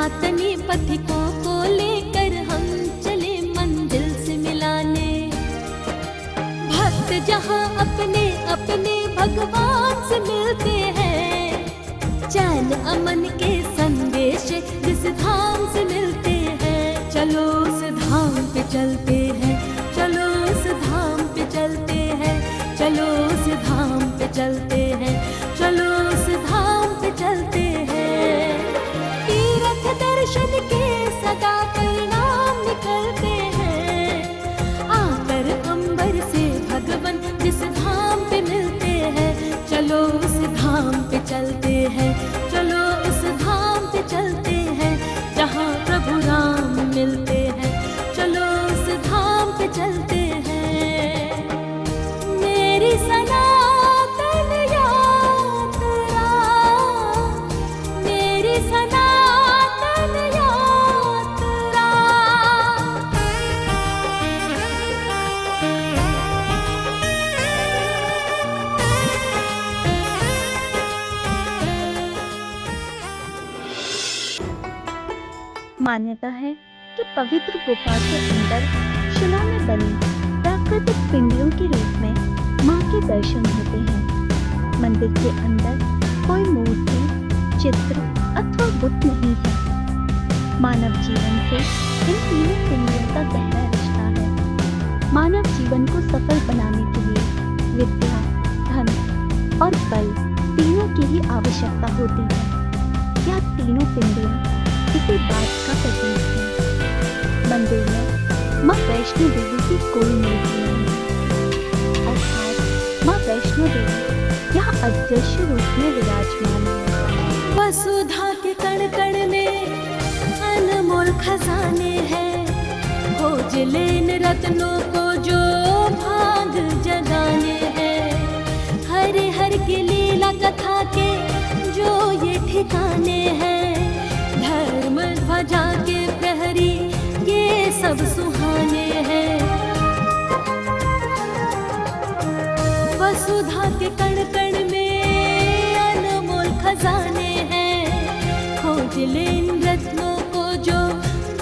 सनातनी पथिकों को लेकर हम चले मंजिल से मिलाने। भक्त जहाँ अपने अपने भगवान से मिलते हैं, चैन अमन के संदेश जिस धाम से मिलते हैं। चलो उस धाम पे चलते हैं, चलो उस धाम पे चलते हैं, चलो उस धाम पे चलते हैं, चलो उस धाम पे चलते हैं। तीर्थ दर्शन के सदा परिणाम निकलते हैं, आकर अंबर से भगवन जिस धाम पे मिलते हैं। चलो उस धाम पे चलते हैं, चलो उस धाम पे चलते हैं, जहाँ प्रभु राम मिलते हैं। चलो उस धाम पे चलते हैं। मेरी सनातन यात्रा, मेरी सनातन यात्रा। मान्यता है कि पवित्र गुफा के अंदर शिला में बनी प्राकृतिक पिंडियों के रूप में मां के दर्शन होते हैं। मंदिर के अंदर कोई मूर्ति, चित्र अथवा बुत नहीं है। मानव जीवन से इन तीनों पिंडियों का गहरा रिश्ता है। मानव जीवन को सफल बनाने के लिए विद्या, धन और बल तीनों की ही आवश्यकता होती है। यह तीनों पिंडियां इसी बात का प्रतीक है। मंदिर में मां वैष्णो देवी की कोई मूर्ति नहीं है, अर्थात मां वैष्णो देवी यहाँ अदृश्य रूप में विराजमान है। वसुधा के कण कण में अनमोल खजाने हैं, खोज लेन रत्नों को जो भाग जगाने हैं। हरे हर की लीला कथा के जो ये ठिकाने हैं, धर्म ध्वजा के प्रहरी ये सब सुहाने हैं। वसुधा के कण कण में अनमोल खजाने हैं, खोज लेन रत्नों को जो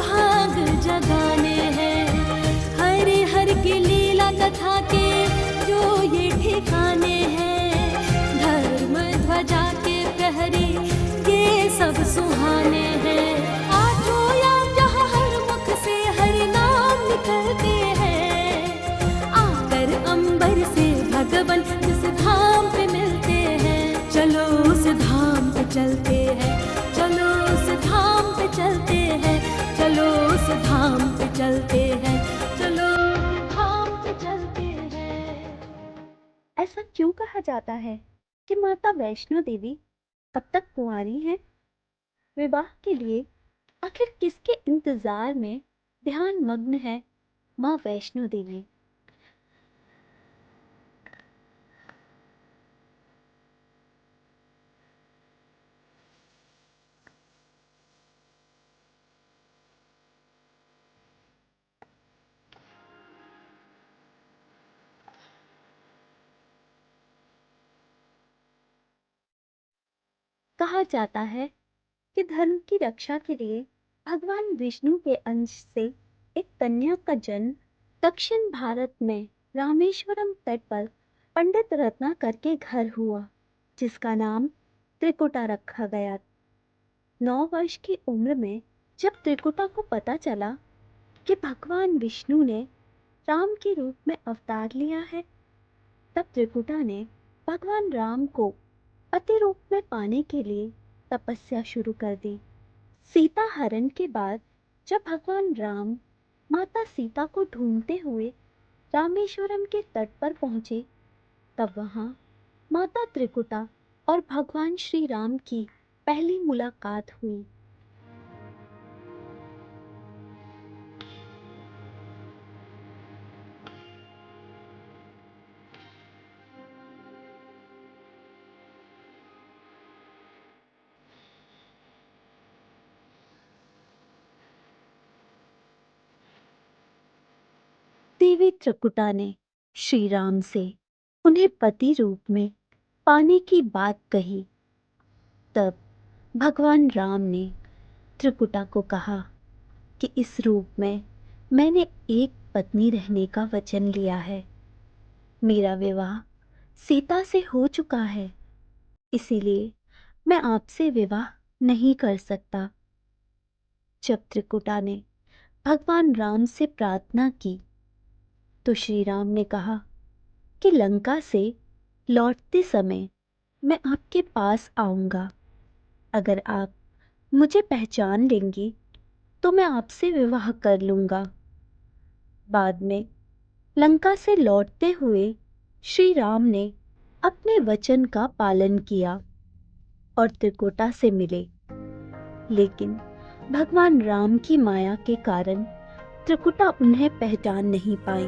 भाग जगाने हैं। हरे हर की लीला कथा के जो ये ठिकाने हैं, धर्म ध्वजा के प्रहरी ये सब सुहाने हैं। आठों याम जहाँ हर मुख से हरि नाम निकलते हैं, आकर अंबर से भगवन जिस धाम पे मिलते हैं। चलो उस धाम पे चलते हैं, चलो उस धाम पे चलते हैं, चलो उस धाम पे चलते हैं, चलो उस धाम पे चलते हैं। ऐसा क्यों कहा जाता है कि माता वैष्णो देवी कब तक कुंवारी हैं? विवाह के लिए आखिर किसके इंतजार में ध्यान मग्न है मां वैष्णो देवी? कहा जाता है कि धर्म की रक्षा के लिए भगवान विष्णु के अंश से एक कन्या का जन्म दक्षिण भारत में रामेश्वरम तट पर पंडित रत्नाकर के घर हुआ, जिसका नाम त्रिकुटा रखा गया। 9 वर्ष की उम्र में जब त्रिकुटा को पता चला कि भगवान विष्णु ने राम के रूप में अवतार लिया है, तब त्रिकुटा ने भगवान राम को पति रूप में पाने के लिए तपस्या शुरू कर दी। सीता हरण के बाद जब भगवान राम माता सीता को ढूंढते हुए रामेश्वरम के तट पर पहुंचे, तब वहां माता त्रिकुटा और भगवान श्री राम की पहली मुलाकात हुई। देवी त्रिकुटा ने श्री राम से उन्हें पति रूप में पाने की बात कही। तब भगवान राम ने त्रिकुटा को कहा कि इस रूप में मैंने एक पत्नी रहने का वचन लिया है। मेरा विवाह सीता से हो चुका है, इसीलिए मैं आपसे विवाह नहीं कर सकता। जब त्रिकुटा ने भगवान राम से प्रार्थना की तो श्री राम ने कहा कि लंका से लौटते समय मैं आपके पास आऊंगा। अगर आप मुझे पहचान लेंगी तो मैं आपसे विवाह कर लूंगा। बाद में लंका से लौटते हुए श्री राम ने अपने वचन का पालन किया और त्रिकुटा से मिले, लेकिन भगवान राम की माया के कारण त्रिकुटा उन्हें पहचान नहीं पाई।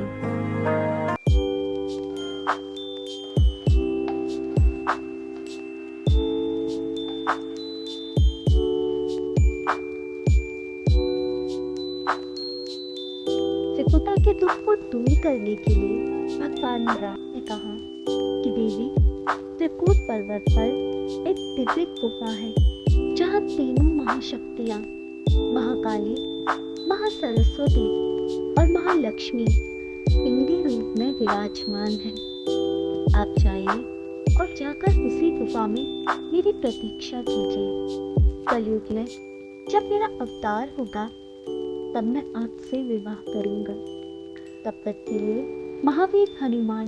त्रिकुटा के दुख को दूर करने के लिए भगवान राम ने कहा कि देवी, त्रिकूट पर्वत पर एक दिव्य गुफा है जहाँ तीनों महाशक्तियाँ महाकाली, महासरस्वती और महालक्ष्मी पिंडी रूप में विराजमान है। आप जाइए और जाकर उसी गुफा में मेरी प्रतीक्षा कीजिए। कलयुग में जब मेरा अवतार होगा तब मैं आपसे विवाह करूंगा। तब तक के लिए महावीर हनुमान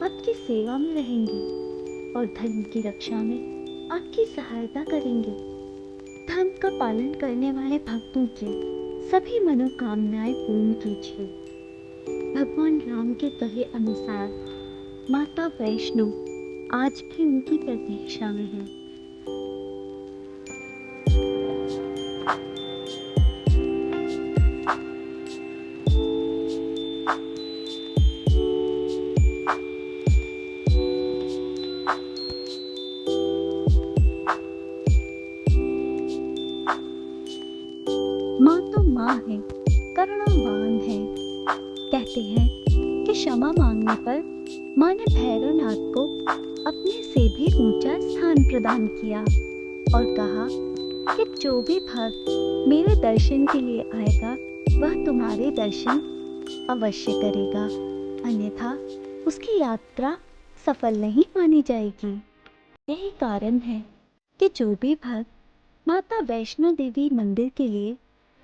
आपकी सेवा में रहेंगे और धर्म की रक्षा में आपकी सहायता करेंगे। धर्म का पालन करने वाले भक्तों की सभी मनोकामनाएं पूर्ण कीजिए। भगवान राम के कहे अनुसार माता वैष्णो आज भी उनकी प्रतीक्षा में है। माँ तो माँ है, करुणावान है। कहते हैं कि क्षमा मांगने पर माँ ने भैरवनाथ को अपने से भी ऊंचा स्थान प्रदान किया और कहा कि जो भी भक्त मेरे दर्शन के लिए आएगा वह तुम्हारे दर्शन अवश्य करेगा, अन्यथा उसकी यात्रा सफल नहीं मानी जाएगी। यही कारण है कि जो भी भक्त माता वैष्णो देवी मंदिर के लिए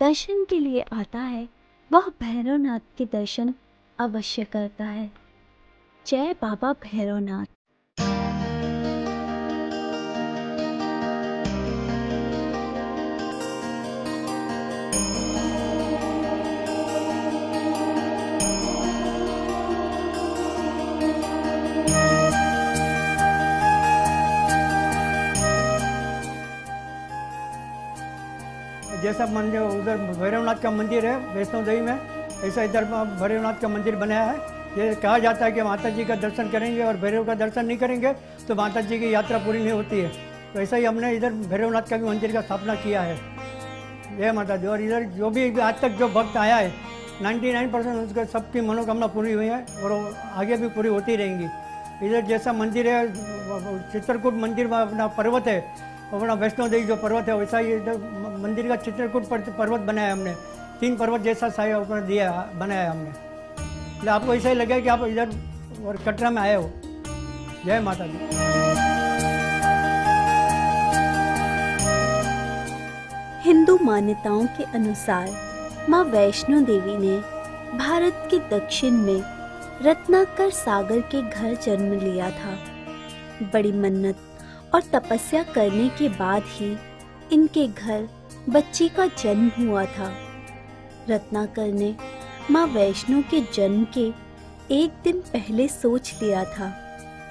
दर्शन के लिए आता है वह भैरवनाथ के दर्शन अवश्य करता है। जय बाबा भैरवनाथ। जैसा मंदिर उधर भैरवनाथ का मंदिर है वैष्णो देवी में, ऐसा इधर भैरवनाथ का मंदिर बनाया है। ये कहा जाता है कि माता जी का दर्शन करेंगे और भैरव का दर्शन नहीं करेंगे तो माता जी की यात्रा पूरी नहीं होती है। तो ऐसा ही हमने इधर भैरवनाथ का भी मंदिर का स्थापना किया है। जय माता दी। और इधर जो भी आज तक जो भक्त आया है 99% उसके सबकी मनोकामना पूरी हुई है और आगे भी पूरी होती रहेंगी। इधर जैसा मंदिर है चित्रकूट मंदिर में अपना पर्वत है, अपना वैष्णो देवी जो पर्वत है वैसा ही इधर मंदिर का चित्रकूट पर्वत बनाया हमने। 3 पर्वत जैसा साया ऊपर दिया बनाया हमने। इसलिए आपको ऐसा ही लगे कि आप इधर और कटरा में आए हो। जय माता दी। हिंदू मान्यताओं के अनुसार माँ वैष्णो देवी ने भारत के दक्षिण में रत्नाकर सागर के घर जन्म लिया था। बड़ी मन्नत और तपस्या करने के बाद ही इनके घर बच्ची का जन्म हुआ था। रत्नाकर ने माँ वैष्णो के जन्म के एक दिन पहले सोच लिया था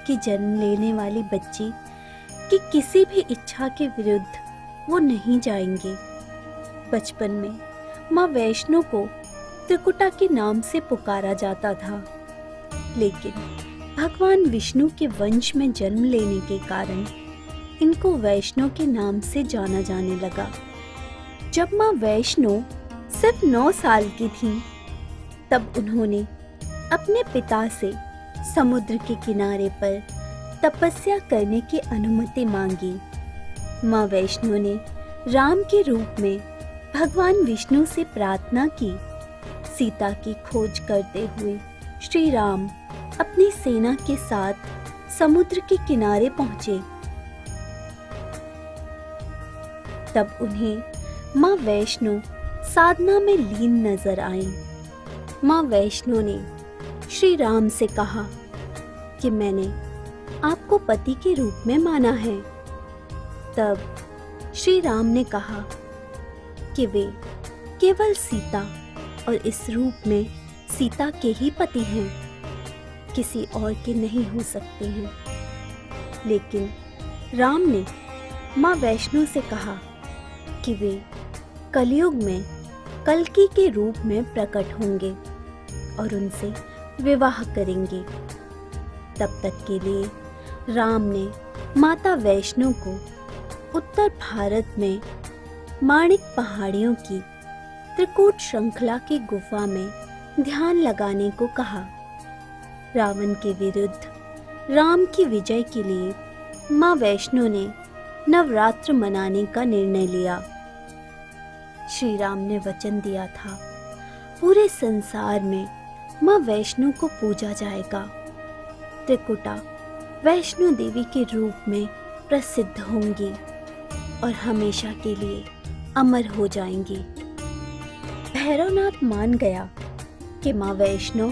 कि जन्म लेने वाली बच्ची की किसी भी इच्छा के विरुद्ध वो नहीं जाएंगे। बचपन में माँ वैष्णो को त्रिकुटा के नाम से पुकारा जाता था, लेकिन भगवान विष्णु के वंश में जन्म लेने के कारण इनको वैष्णो के नाम से जाना जाने लगा। जब माँ वैष्णो सिर्फ 9 साल की थीं, तब उन्होंने अपने पिता से समुद्र के किनारे पर तपस्या करने की अनुमति मांगी। माँ वैष्णो ने राम के रूप में भगवान विष्णु से प्रार्थना की। सीता की खोज करते हुए श्री राम अपनी सेना के साथ समुद्र के किनारे पहुंचे। तब उन्हें माँ वैष्णो साधना में लीन नजर आई। माँ वैष्णो ने श्री राम से कहा कि मैंने आपको पति के रूप में माना है। तब श्री राम ने कहा कि वे केवल सीता और इस रूप में सीता के ही पति हैं, किसी और के नहीं हो सकते हैं। लेकिन राम ने माँ वैष्णो से कहा कि वे कलयुग में कल्कि के रूप में प्रकट होंगे और उनसे विवाह करेंगे। तब तक के लिए राम ने माता वैष्णो को उत्तर भारत में माणिक पहाड़ियों की त्रिकूट श्रृंखला की गुफा में ध्यान लगाने को कहा। रावण के विरुद्ध राम की विजय के लिए माँ वैष्णो ने नवरात्र मनाने का निर्णय लिया। श्री राम ने वचन दिया था, पूरे संसार में माँ वैष्णो को पूजा जाएगा। त्रिकुटा वैष्णो देवी के रूप में प्रसिद्ध होंगी और हमेशा के लिए अमर हो जाएंगी। भैरवनाथ मान गया कि माँ वैष्णो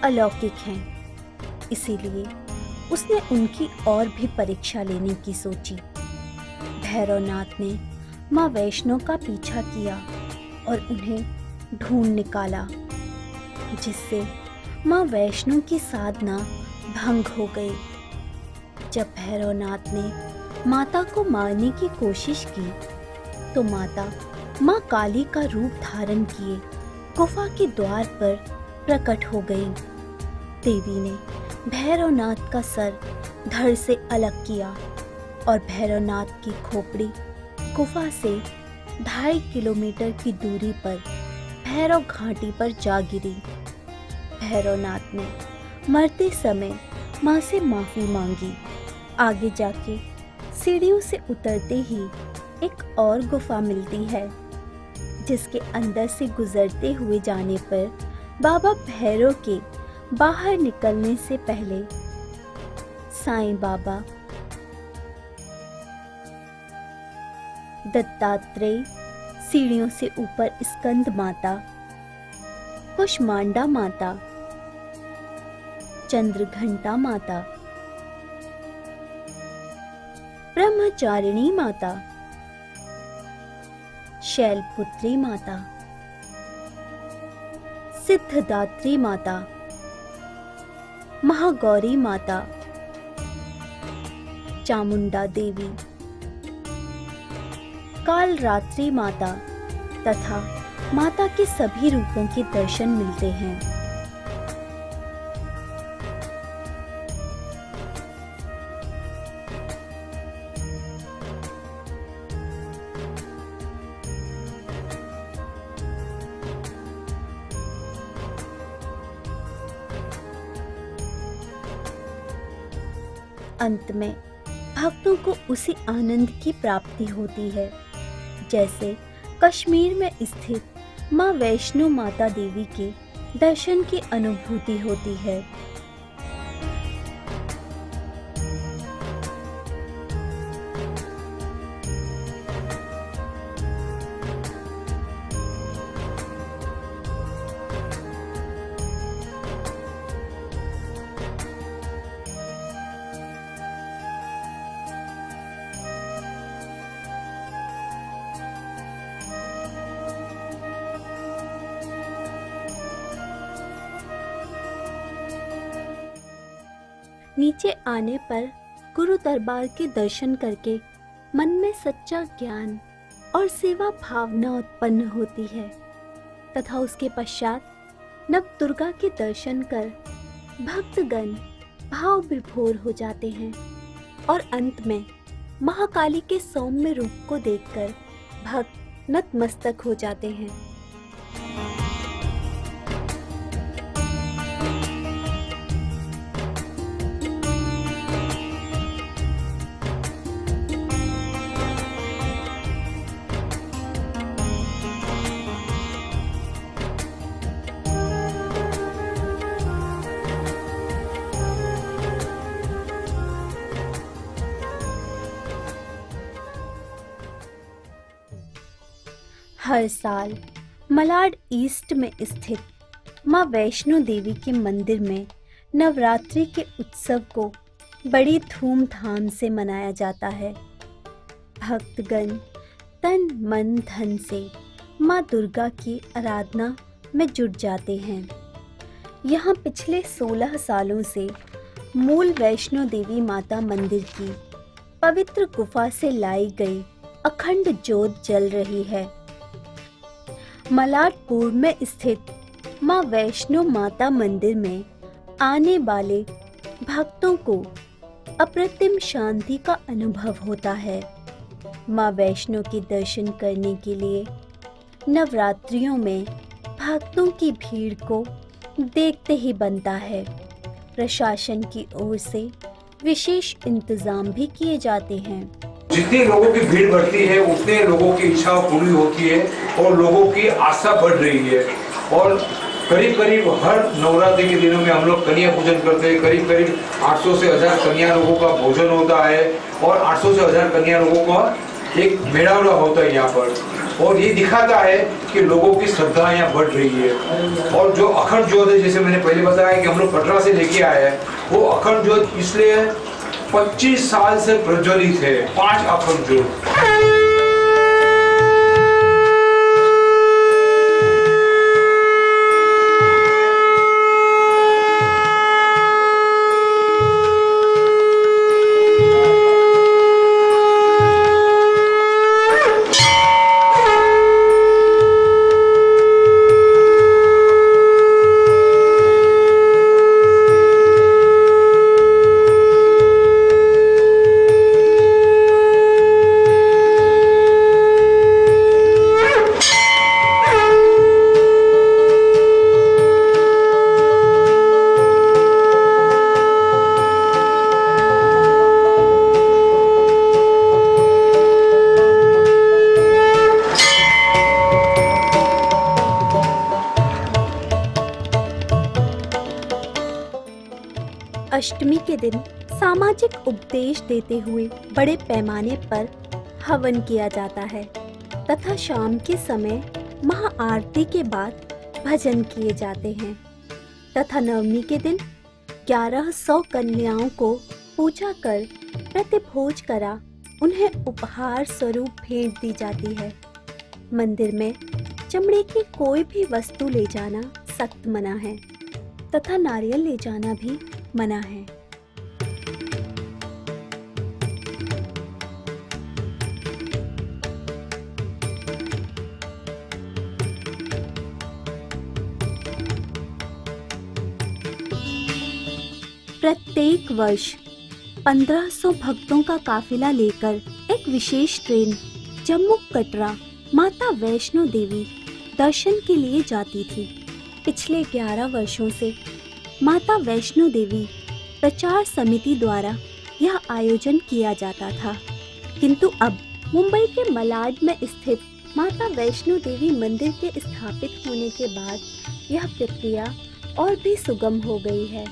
अलौकिक हैं, इसीलिए उसने उनकी और भी परीक्षा लेने की सोची। भैरवनाथ ने माँ वैष्णो का पीछा किया और उन्हें ढूंढ निकाला, जिससे माँ वैष्णो की साधना भंग हो गई। जब भैरवनाथ ने माता को मारने की कोशिश की तो माता माँ काली का रूप धारण किए गुफा के द्वार पर प्रकट हो गई। देवी ने भैरवनाथ का सर धड़ से अलग किया और भैरवनाथ की खोपड़ी गुफा से 2.5 किलोमीटर की दूरी पर भैरव घाटी पर जा गिरी। भैरवनाथ ने मरते समय माँ से माफी मांगी। आगे जाके सीढ़ियों से उतरते ही एक और गुफा मिलती है, जिसके अंदर से गुजरते हुए जाने पर बाबा भैरव के बाहर निकलने से पहले साईं बाबा, दत्तात्रेय, सीढ़ियों से ऊपर स्कंद माता, कुष्मांडा माता, चंद्रघंटा माता, ब्रह्मचारिणी माता, शैलपुत्री माता, सिद्धदात्री माता, महागौरी माता, चामुंडा देवी, कालरात्रि माता तथा माता के सभी रूपों के दर्शन मिलते हैं। अंत में भक्तों को उसी आनंद की प्राप्ति होती है जैसे कश्मीर में स्थित माँ वैष्णो माता देवी के दर्शन की अनुभूति होती है। नीचे आने पर गुरु दरबार के दर्शन करके मन में सच्चा ज्ञान और सेवा भावना उत्पन्न होती है तथा उसके पश्चात नव दुर्गा के दर्शन कर भक्तगण भाव विभोर हो जाते हैं और अंत में महाकाली के सौम्य रूप को देखकर भक्त नतमस्तक हो जाते हैं। हर साल मलाड ईस्ट में स्थित माँ वैष्णो देवी के मंदिर में नवरात्रि के उत्सव को बड़ी धूमधाम से मनाया जाता है। भक्तगण तन मन धन से माँ दुर्गा की आराधना में जुट जाते हैं। यहाँ पिछले 16 सालों से मूल वैष्णो देवी माता मंदिर की पवित्र गुफा से लाई गई अखंड ज्योत जल रही है। मलाडपुर में स्थित माँ वैष्णो माता मंदिर में आने वाले भक्तों को अप्रतिम शांति का अनुभव होता है। माँ वैष्णो के दर्शन करने के लिए नवरात्रियों में भक्तों की भीड़ को देखते ही बनता है। प्रशासन की ओर से विशेष इंतजाम भी किए जाते हैं। जितनी लोगों की भीड़ बढ़ती है उतने लोगों की इच्छा पूरी होती है और लोगों की आस्था बढ़ रही है। और करीब करीब हर नवरात्रि के दिनों में हम लोग कन्या पूजन करते हैं। करीब करीब 800 से 1000 कन्या लोगों का भोजन होता है और 800 से 1000 कन्या लोगों का एक मेड़ावड़ा होता है यहाँ पर। और ये दिखाता है कि लोगों की श्रद्धा यहाँ बढ़ रही है। और जो अखंड ज्योत है, जैसे मैंने पहले बताया कि हम लोग कटरा से लेके आए हैं, वो अखंड ज्योत इसलिए 25 साल से प्रज्वलित है। 5 अखंड ज्योत। अष्टमी के दिन सामाजिक उपदेश देते हुए बड़े पैमाने पर हवन किया जाता है तथा शाम के समय महाआरती के बाद भजन किए जाते हैं तथा नवमी के दिन 1100 कन्याओं को पूजा कर प्रतिभोज करा उन्हें उपहार स्वरूप भेंट दी जाती है। मंदिर में चमड़े की कोई भी वस्तु ले जाना सख्त मना है तथा नारियल ले जाना भी मना है। प्रत्येक वर्ष 1500 भक्तों का काफिला लेकर एक विशेष ट्रेन जम्मू कटरा माता वैष्णो देवी दर्शन के लिए जाती थी। पिछले 11 वर्षों से माता वैष्णो देवी प्रचार समिति द्वारा यह आयोजन किया जाता था, किंतु अब मुंबई के मलाड में स्थित माता वैष्णो देवी मंदिर के स्थापित होने के बाद यह प्रक्रिया और भी सुगम हो गई है।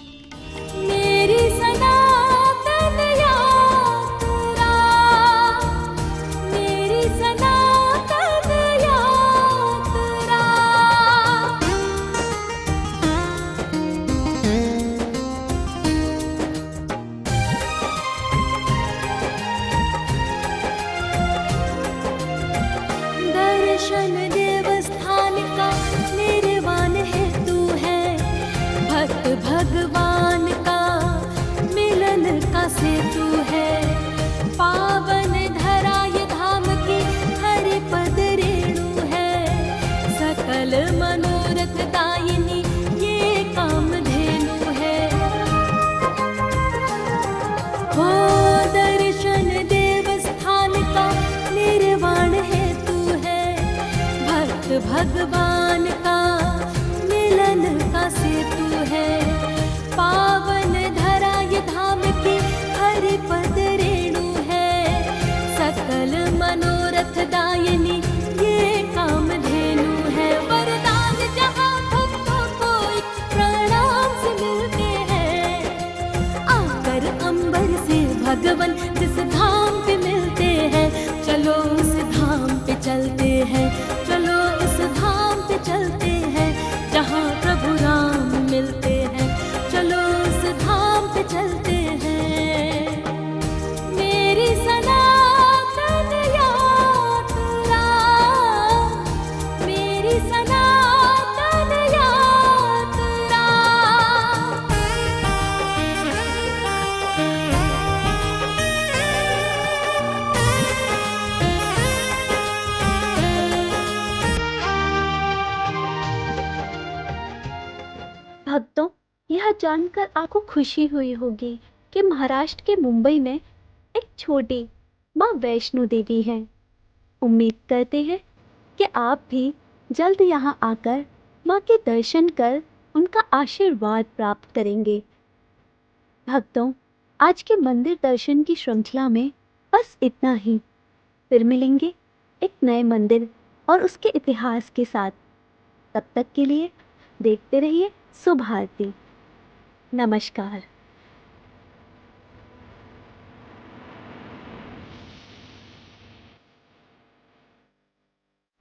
मेरी सनातन यात्रा, मेरी सनातन यात्रा। दर्शन देवस्थान का निर्वाण हेतु है, भक्त भगवान का मिलन का सेतु है। पावन धरा ये धाम की हरि पद रेणु है, सकल मनोरथ दायिनी ये कामधेनु है। हो दर्शन देवस्थान का निर्वाण हेतु है, भक्त भगवान का मिलन का सेतु है। पावन धरा ये धाम की हरि पद रेणु है, सकल मनोरथ दायिनी ये कामधेनु है। वरदान जहाँ भक्तों को प्रणाम से मिलते हैं, आकर अंबर से भगवन जिस धाम पे मिलते हैं, चलो उस धाम पे चलते हैं, चलो यह जानकर आपको खुशी हुई होगी कि महाराष्ट्र के मुंबई में एक छोटी माँ वैष्णो देवी है। उम्मीद करते हैं कि आप भी जल्द यहाँ आकर माँ के दर्शन कर उनका आशीर्वाद प्राप्त करेंगे। भक्तों, आज के मंदिर दर्शन की श्रृंखला में बस इतना ही। फिर मिलेंगे एक नए मंदिर और उसके इतिहास के साथ। तब तक के लिए देखते रहिए शुभ आरती। नमस्कार।